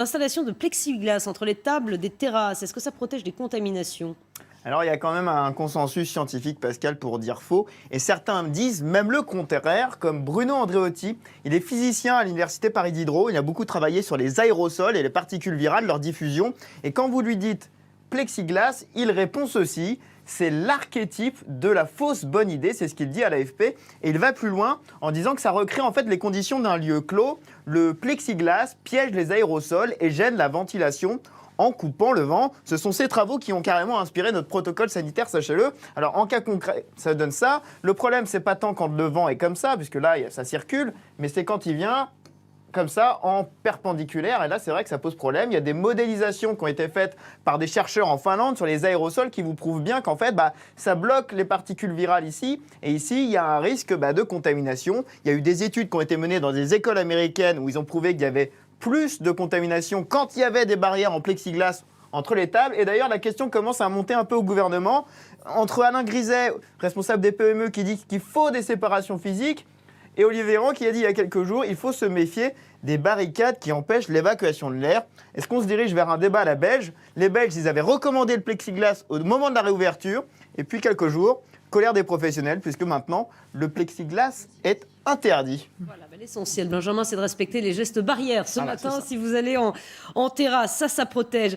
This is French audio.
Installation de plexiglas entre les tables des terrasses, est-ce que ça protège des contaminations? Alors il y a quand même un consensus scientifique, Pascal, pour dire faux. Et certains disent même le contraire, comme Bruno Andreotti. Il est physicien à l'université Paris Diderot. Il a beaucoup travaillé sur les aérosols et les particules virales, leur diffusion. Et quand vous lui dites plexiglas, il répond ceci. C'est l'archétype de la fausse bonne idée, c'est ce qu'il dit à l'AFP. Et il va plus loin en disant que ça recrée en fait les conditions d'un lieu clos. Le plexiglas piège les aérosols et gêne la ventilation en coupant le vent. Ce sont ces travaux qui ont carrément inspiré notre protocole sanitaire, sachez-le. Alors en cas concret, ça donne ça. Le problème, c'est pas tant quand le vent est comme ça, puisque là, ça circule, mais c'est quand il vient comme ça, en perpendiculaire, et là c'est vrai que ça pose problème. Il y a des modélisations qui ont été faites par des chercheurs en Finlande sur les aérosols qui vous prouvent bien qu'en fait, ça bloque les particules virales ici, et ici il y a un risque de contamination. Il y a eu des études qui ont été menées dans des écoles américaines où ils ont prouvé qu'il y avait plus de contamination quand il y avait des barrières en plexiglas entre les tables. Et d'ailleurs, la question commence à monter un peu au gouvernement, entre Alain Griset, responsable des PME, qui dit qu'il faut des séparations physiques, et Olivier Véran qui a dit il y a quelques jours il faut se méfier des barricades qui empêchent l'évacuation de l'air. Est-ce qu'on se dirige vers un débat à la belge? Les Belges, ils avaient recommandé le plexiglas au moment de la réouverture, et puis quelques jours, colère des professionnels, puisque maintenant, le plexiglas est interdit. Voilà, l'essentiel, Benjamin, c'est de respecter les gestes barrières ce matin. Si vous allez en terrasse, ça protège.